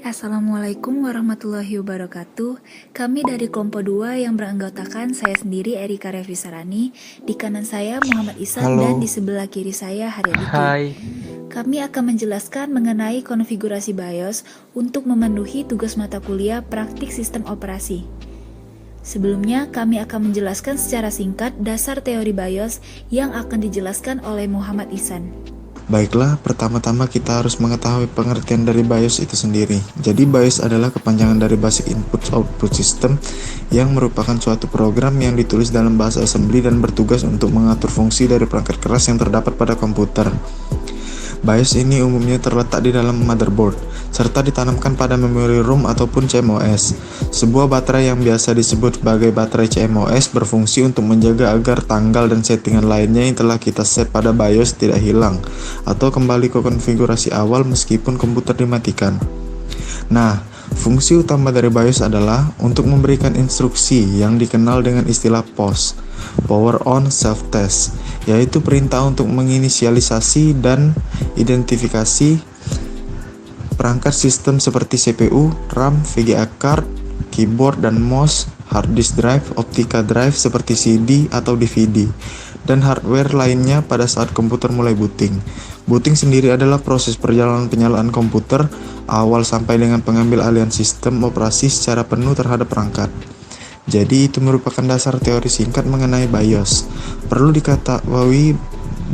Assalamualaikum warahmatullahi wabarakatuh. Kami dari kelompok 2 yang beranggotakan saya sendiri Erika Revisarani, di kanan saya Muhammad Isan Halo. dan di sebelah kiri saya Haryadiki. Hai. Kami akan menjelaskan mengenai konfigurasi BIOS untuk memenuhi tugas mata kuliah praktik sistem operasi. Sebelumnya, kami akan menjelaskan secara singkat dasar teori BIOS yang akan dijelaskan oleh Muhammad Isan. Baiklah, pertama-tama kita harus mengetahui pengertian dari BIOS itu sendiri. Jadi BIOS adalah kepanjangan dari Basic Input Output System yang merupakan suatu program yang ditulis dalam bahasa assembly dan bertugas untuk mengatur fungsi dari perangkat keras yang terdapat pada komputer. BIOS ini umumnya terletak di dalam motherboard, serta ditanamkan pada memori ROM ataupun CMOS. Sebuah baterai yang biasa disebut sebagai baterai CMOS berfungsi untuk menjaga agar tanggal dan settingan lainnya yang telah kita set pada BIOS tidak hilang, atau kembali ke konfigurasi awal meskipun komputer dimatikan. Nah, fungsi utama dari BIOS adalah untuk memberikan instruksi yang dikenal dengan istilah POS, Power On Self Test, yaitu perintah untuk menginisialisasi dan identifikasi perangkat sistem seperti CPU, RAM, VGA card, keyboard dan mouse, hard disk drive, optica drive seperti CD atau DVD, dan hardware lainnya pada saat komputer mulai booting. Booting sendiri adalah proses perjalanan penyalaan komputer awal sampai dengan pengambil alihan sistem operasi secara penuh terhadap perangkat. Jadi itu merupakan dasar teori singkat mengenai BIOS. Perlu diketahui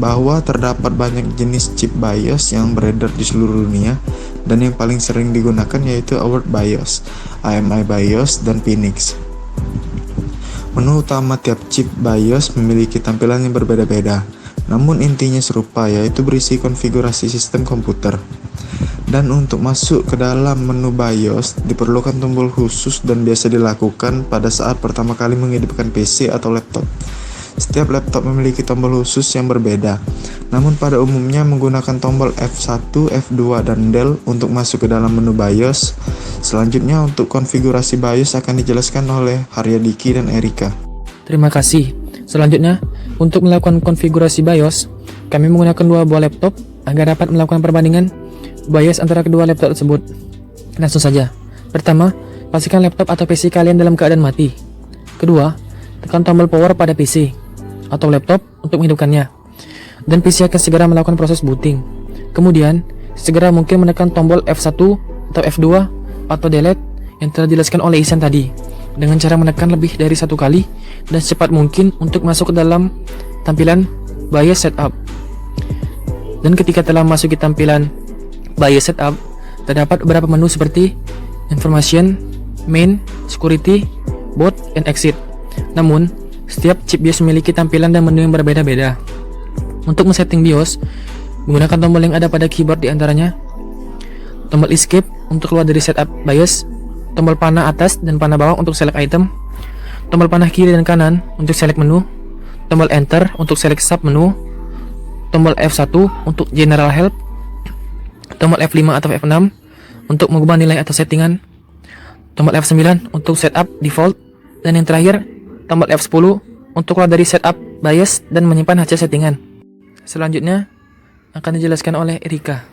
bahwa terdapat banyak jenis chip BIOS yang beredar di seluruh dunia, dan yang paling sering digunakan yaitu Award BIOS, AMI BIOS, dan Phoenix. Menu utama tiap chip BIOS memiliki tampilan yang berbeda-beda, namun intinya serupa, yaitu berisi konfigurasi sistem komputer. Dan untuk masuk ke dalam menu BIOS diperlukan tombol khusus dan biasa dilakukan pada saat pertama kali menghidupkan PC atau laptop. Setiap laptop memiliki tombol khusus yang berbeda, namun pada umumnya menggunakan tombol F1, F2, dan Del untuk masuk ke dalam menu BIOS. Selanjutnya untuk konfigurasi BIOS akan dijelaskan oleh Haryadiki dan Erika. Terima kasih. Selanjutnya, untuk melakukan konfigurasi BIOS, kami menggunakan dua buah laptop agar dapat melakukan perbandingan BIOS antara kedua laptop tersebut. Langsung saja. Pertama, pastikan laptop atau PC kalian dalam keadaan mati. Kedua, tekan tombol power pada PC atau laptop untuk menghidupkannya, dan PC akan segera melakukan proses booting. Kemudian, segera mungkin menekan tombol F1 atau F2 atau delete yang telah dijelaskan oleh Isan tadi, dengan cara menekan lebih dari satu kali dan secepat mungkin untuk masuk ke dalam tampilan BIOS Setup. Dan ketika telah masuk ke tampilan BIOS Setup, terdapat beberapa menu seperti Information, Main, Security, Boot, dan Exit. Namun, setiap chip BIOS memiliki tampilan dan menu yang berbeda-beda. Untuk men-setting BIOS, menggunakan tombol yang ada pada keyboard di antaranya tombol Escape untuk keluar dari setup BIOS, tombol panah atas dan panah bawah untuk select item, tombol panah kiri dan kanan untuk select menu, tombol Enter untuk select sub menu, tombol F1 untuk General Help, tombol F5 atau F6 untuk mengubah nilai atau settingan, tombol F9 untuk setup default, dan yang terakhir tombol F10 untuk keluar dari setup BIOS dan menyimpan hasil settingan. Selanjutnya akan dijelaskan oleh Erika.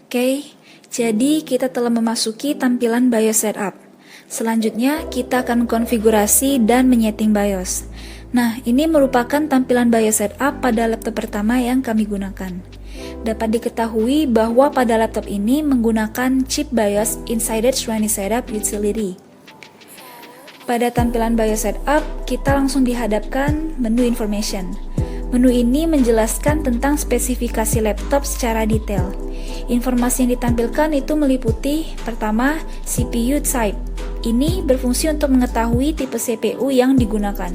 Oke, jadi kita telah memasuki tampilan BIOS Setup. Selanjutnya kita akan konfigurasi dan menyeting BIOS. Nah, ini merupakan tampilan BIOS Setup pada laptop pertama yang kami gunakan. Dapat diketahui bahwa pada laptop ini menggunakan chip BIOS Insider Running Setup Utility. Pada tampilan BIOS Setup, kita langsung dihadapkan menu Information. Menu ini menjelaskan tentang spesifikasi laptop secara detail. Informasi yang ditampilkan itu meliputi, pertama, CPU type. Ini berfungsi untuk mengetahui tipe CPU yang digunakan.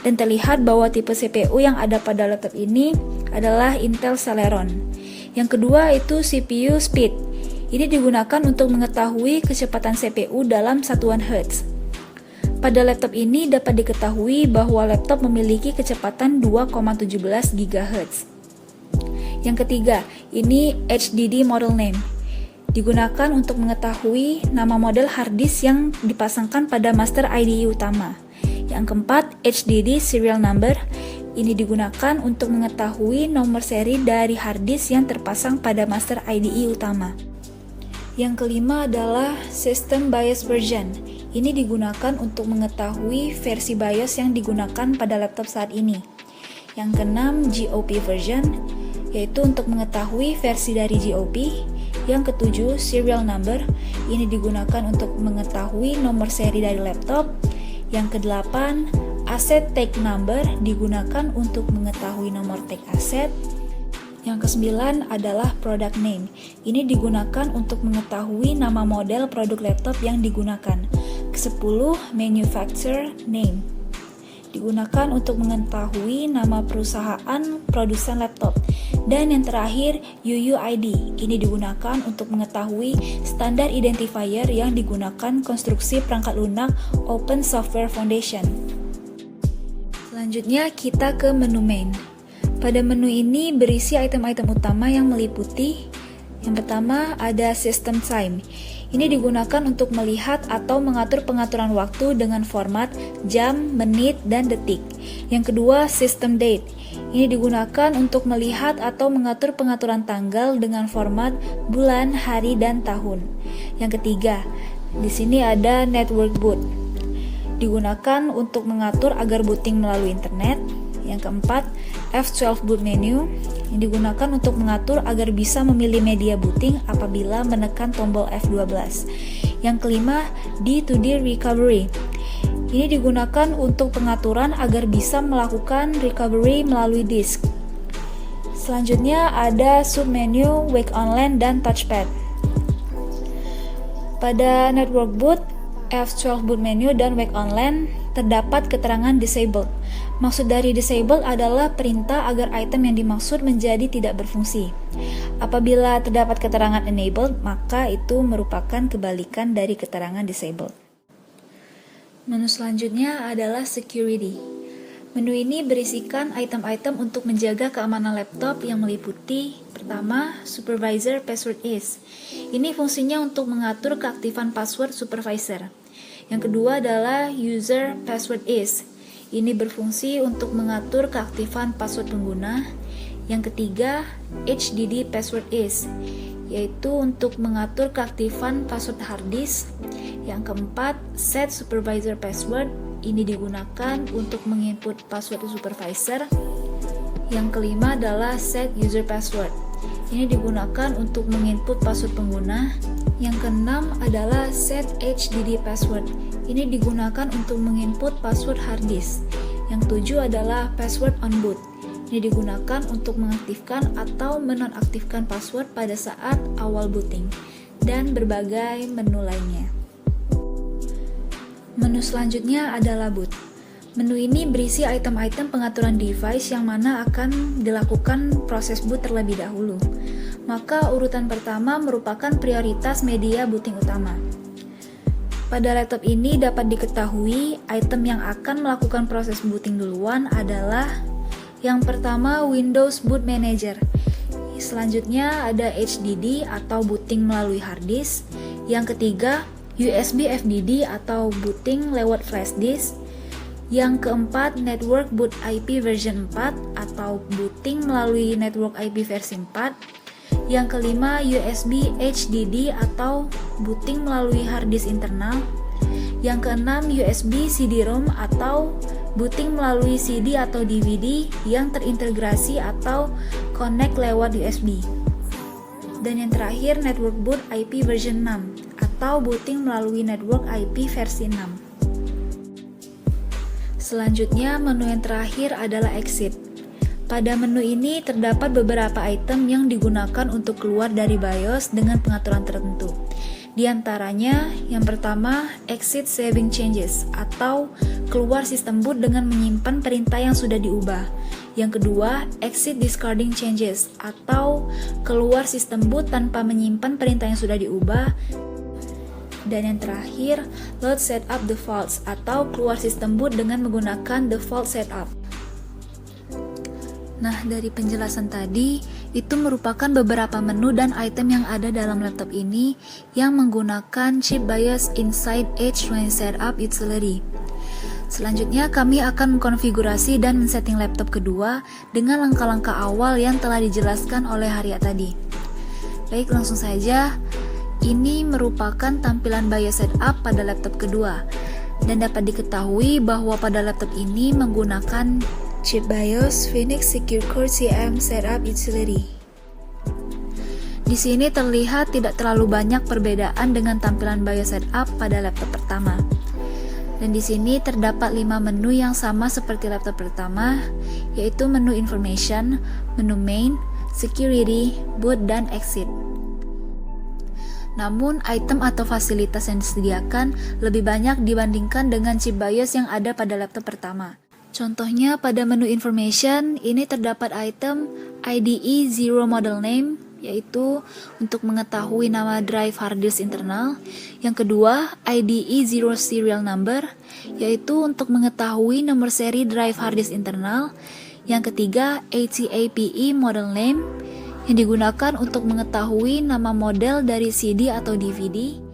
Dan terlihat bahwa tipe CPU yang ada pada laptop ini adalah Intel Celeron. Yang kedua itu CPU speed. Ini digunakan untuk mengetahui kecepatan CPU dalam satuan Hz. Pada laptop ini dapat diketahui bahwa laptop memiliki kecepatan 2,17 GHz. Yang ketiga, ini HDD model name. Digunakan untuk mengetahui nama model hard disk yang dipasangkan pada master IDE utama. Yang keempat, HDD serial number. Ini digunakan untuk mengetahui nomor seri dari hard disk yang terpasang pada master IDE utama. Yang kelima adalah System BIOS Version. Ini digunakan untuk mengetahui versi BIOS yang digunakan pada laptop saat ini. Yang keenam, GOP Version, yaitu untuk mengetahui versi dari GOP. Yang ketujuh, Serial Number. Ini digunakan untuk mengetahui nomor seri dari laptop. Yang kedelapan, Asset Tag Number, digunakan untuk mengetahui nomor tag aset. Yang kesembilan adalah Product Name. Ini digunakan untuk mengetahui nama model produk laptop yang digunakan. Kesepuluh, Manufacturer Name, digunakan untuk mengetahui nama perusahaan produsen laptop. Dan yang terakhir, UUID. Ini digunakan untuk mengetahui standar identifier yang digunakan konstruksi perangkat lunak Open Software Foundation. Selanjutnya kita ke menu main. Pada menu ini berisi item-item utama yang meliputi: yang pertama ada System Time. Ini digunakan untuk melihat atau mengatur pengaturan waktu dengan format jam, menit, dan detik. Yang kedua, System Date. Ini digunakan untuk melihat atau mengatur pengaturan tanggal dengan format bulan, hari, dan tahun. Yang ketiga, di sini ada Network Boot. Digunakan untuk mengatur agar booting melalui internet. Yang keempat, F12 Boot Menu, yang digunakan untuk mengatur agar bisa memilih media booting apabila menekan tombol F12. Yang kelima, D2D Recovery. Ini digunakan untuk pengaturan agar bisa melakukan recovery melalui disk. Selanjutnya ada submenu Wake Online dan Touchpad. Pada Network Boot, F12 Boot Menu dan Wake Online terdapat keterangan disabled. Maksud dari disabled adalah perintah agar item yang dimaksud menjadi tidak berfungsi. Apabila terdapat keterangan enabled, maka itu merupakan kebalikan dari keterangan disabled. Menu selanjutnya adalah security. Menu ini berisikan item-item untuk menjaga keamanan laptop yang meliputi: pertama, supervisor password is. Ini fungsinya untuk mengatur keaktifan password supervisor. Yang kedua adalah user password is. Ini berfungsi untuk mengatur keaktifan password pengguna. Yang ketiga, HDD password is, yaitu untuk mengatur keaktifan password hard disk. Yang keempat, set supervisor password. Ini digunakan untuk menginput password supervisor. Yang kelima adalah set user password. Ini digunakan untuk menginput password pengguna. Yang keenam adalah set HDD password. Ini digunakan untuk menginput password hard disk. Yang tujuh adalah password on boot. Ini digunakan untuk mengaktifkan atau menonaktifkan password pada saat awal booting. Dan berbagai menu lainnya. Menu selanjutnya adalah boot. Menu ini berisi item-item pengaturan device yang mana akan dilakukan proses boot terlebih dahulu. Maka urutan pertama merupakan prioritas media booting utama. Pada laptop ini dapat diketahui item yang akan melakukan proses booting duluan adalah yang pertama Windows Boot Manager. Selanjutnya ada HDD atau booting melalui hard disk. Yang ketiga USB FDD atau booting lewat flash disk. Yang keempat Network Boot IP version 4 atau booting melalui network IP versi 4. Yang kelima USB HDD atau booting melalui hard disk internal. Yang keenam USB CD-ROM atau booting melalui CD atau DVD yang terintegrasi atau connect lewat USB. Dan yang terakhir Network Boot IP version 6 atau booting melalui network IP versi 6. Selanjutnya menu yang terakhir adalah exit. Pada menu ini terdapat beberapa item yang digunakan untuk keluar dari BIOS dengan pengaturan tertentu. Di antaranya, yang pertama, exit saving changes atau keluar sistem boot dengan menyimpan perintah yang sudah diubah. Yang kedua, exit discarding changes atau keluar sistem boot tanpa menyimpan perintah yang sudah diubah. Dan yang terakhir, load setup defaults atau keluar sistem boot dengan menggunakan default setup. Nah, dari penjelasan tadi, itu merupakan beberapa menu dan item yang ada dalam laptop ini yang menggunakan chip BIOS Inside Edge when Setup Utility. Selanjutnya, kami akan mengkonfigurasi dan men-setting laptop kedua dengan langkah-langkah awal yang telah dijelaskan oleh Harya tadi. Baik, langsung saja. Ini merupakan tampilan BIOS setup pada laptop kedua, dan dapat diketahui bahwa pada laptop ini menggunakan chip BIOS Phoenix Secure Core CM Setup Utility. Di sini terlihat tidak terlalu banyak perbedaan dengan tampilan BIOS setup pada laptop pertama. Dan di sini terdapat 5 menu yang sama seperti laptop pertama, yaitu menu Information, menu Main, Security, Boot, dan Exit. Namun, item atau fasilitas yang disediakan lebih banyak dibandingkan dengan chip BIOS yang ada pada laptop pertama. Contohnya, pada menu Information, ini terdapat item IDE Zero Model Name, yaitu untuk mengetahui nama drive hard disk internal. Yang kedua, IDE Zero Serial Number, yaitu untuk mengetahui nomor seri drive hard disk internal. Yang ketiga, ATAPE Model Name, yang digunakan untuk mengetahui nama model dari CD atau DVD.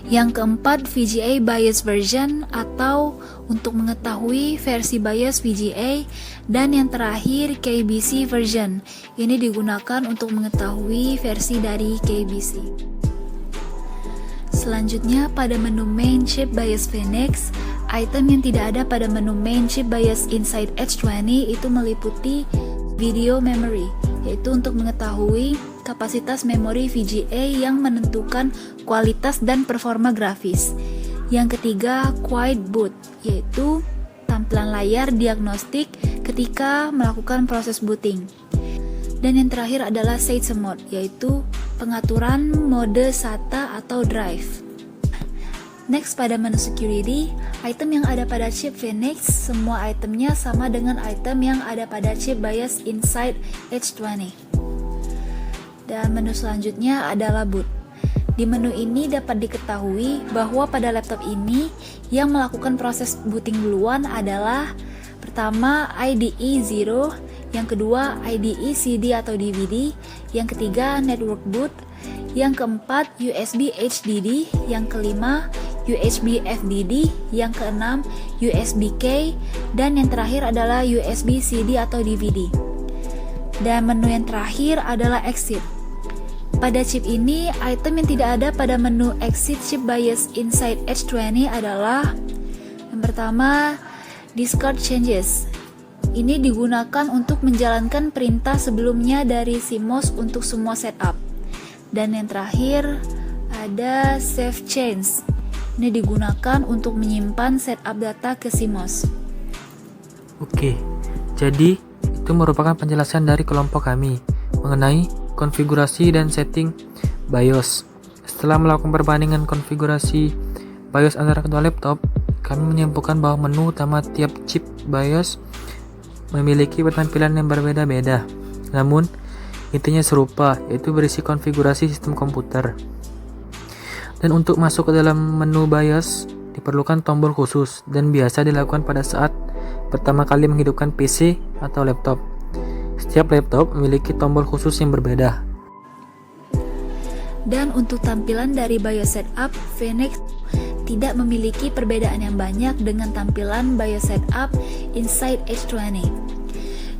Yang keempat, VGA BIOS version, atau untuk mengetahui versi BIOS VGA. Dan yang terakhir, KBC version. Ini digunakan untuk mengetahui versi dari KBC. Selanjutnya, pada menu Main Chip BIOS Phoenix, item yang tidak ada pada menu Main Chip BIOS Inside H20 itu meliputi Video Memory, yaitu untuk mengetahui kapasitas memori VGA yang menentukan kualitas dan performa grafis. Yang ketiga, Quiet Boot, yaitu tampilan layar diagnostik ketika melakukan proses booting. Dan yang terakhir adalah Sage Mode, yaitu pengaturan mode SATA atau drive. Next, pada menu Security, item yang ada pada chip Phoenix, semua itemnya sama dengan item yang ada pada chip BIOS Inside H20. Dan menu selanjutnya adalah Boot. Di menu ini dapat diketahui bahwa pada laptop ini yang melakukan proses booting duluan adalah pertama IDE 0, yang kedua IDE CD atau DVD, yang ketiga Network Boot, yang keempat USB HDD, yang kelima USB FDD, yang keenam USB-K, dan yang terakhir adalah USB CD atau DVD. Dan menu yang terakhir adalah Exit. Pada chip ini, item yang tidak ada pada menu Exit chip BIOS Inside H20 adalah yang pertama, Discard Changes. Ini digunakan untuk menjalankan perintah sebelumnya dari CMOS untuk semua setup. Dan yang terakhir, ada Save Change. Ini digunakan untuk menyimpan setup data ke CMOS. Oke, jadi itu merupakan penjelasan dari kelompok kami mengenai konfigurasi dan setting BIOS. Setelah melakukan perbandingan konfigurasi BIOS antara kedua laptop, kami menyimpulkan bahwa menu utama tiap chip BIOS memiliki tampilan yang berbeda-beda. Namun, intinya serupa, yaitu berisi konfigurasi sistem komputer. Dan untuk masuk ke dalam menu BIOS, diperlukan tombol khusus dan biasa dilakukan pada saat pertama kali menghidupkan PC atau laptop. Setiap laptop memiliki tombol khusus yang berbeda. Dan untuk tampilan dari BIOS setup, Phoenix tidak memiliki perbedaan yang banyak dengan tampilan BIOS setup Inside H20.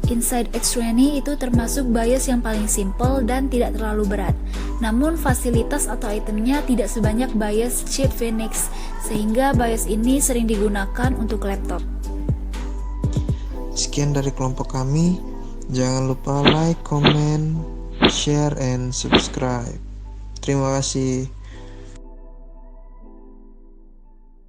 Inside H20 itu termasuk BIOS yang paling simple dan tidak terlalu berat. Namun fasilitas atau itemnya tidak sebanyak BIOS chip Phoenix, sehingga BIOS ini sering digunakan untuk laptop. Sekian dari kelompok kami. Jangan lupa like, comment, share, and subscribe. Terima kasih.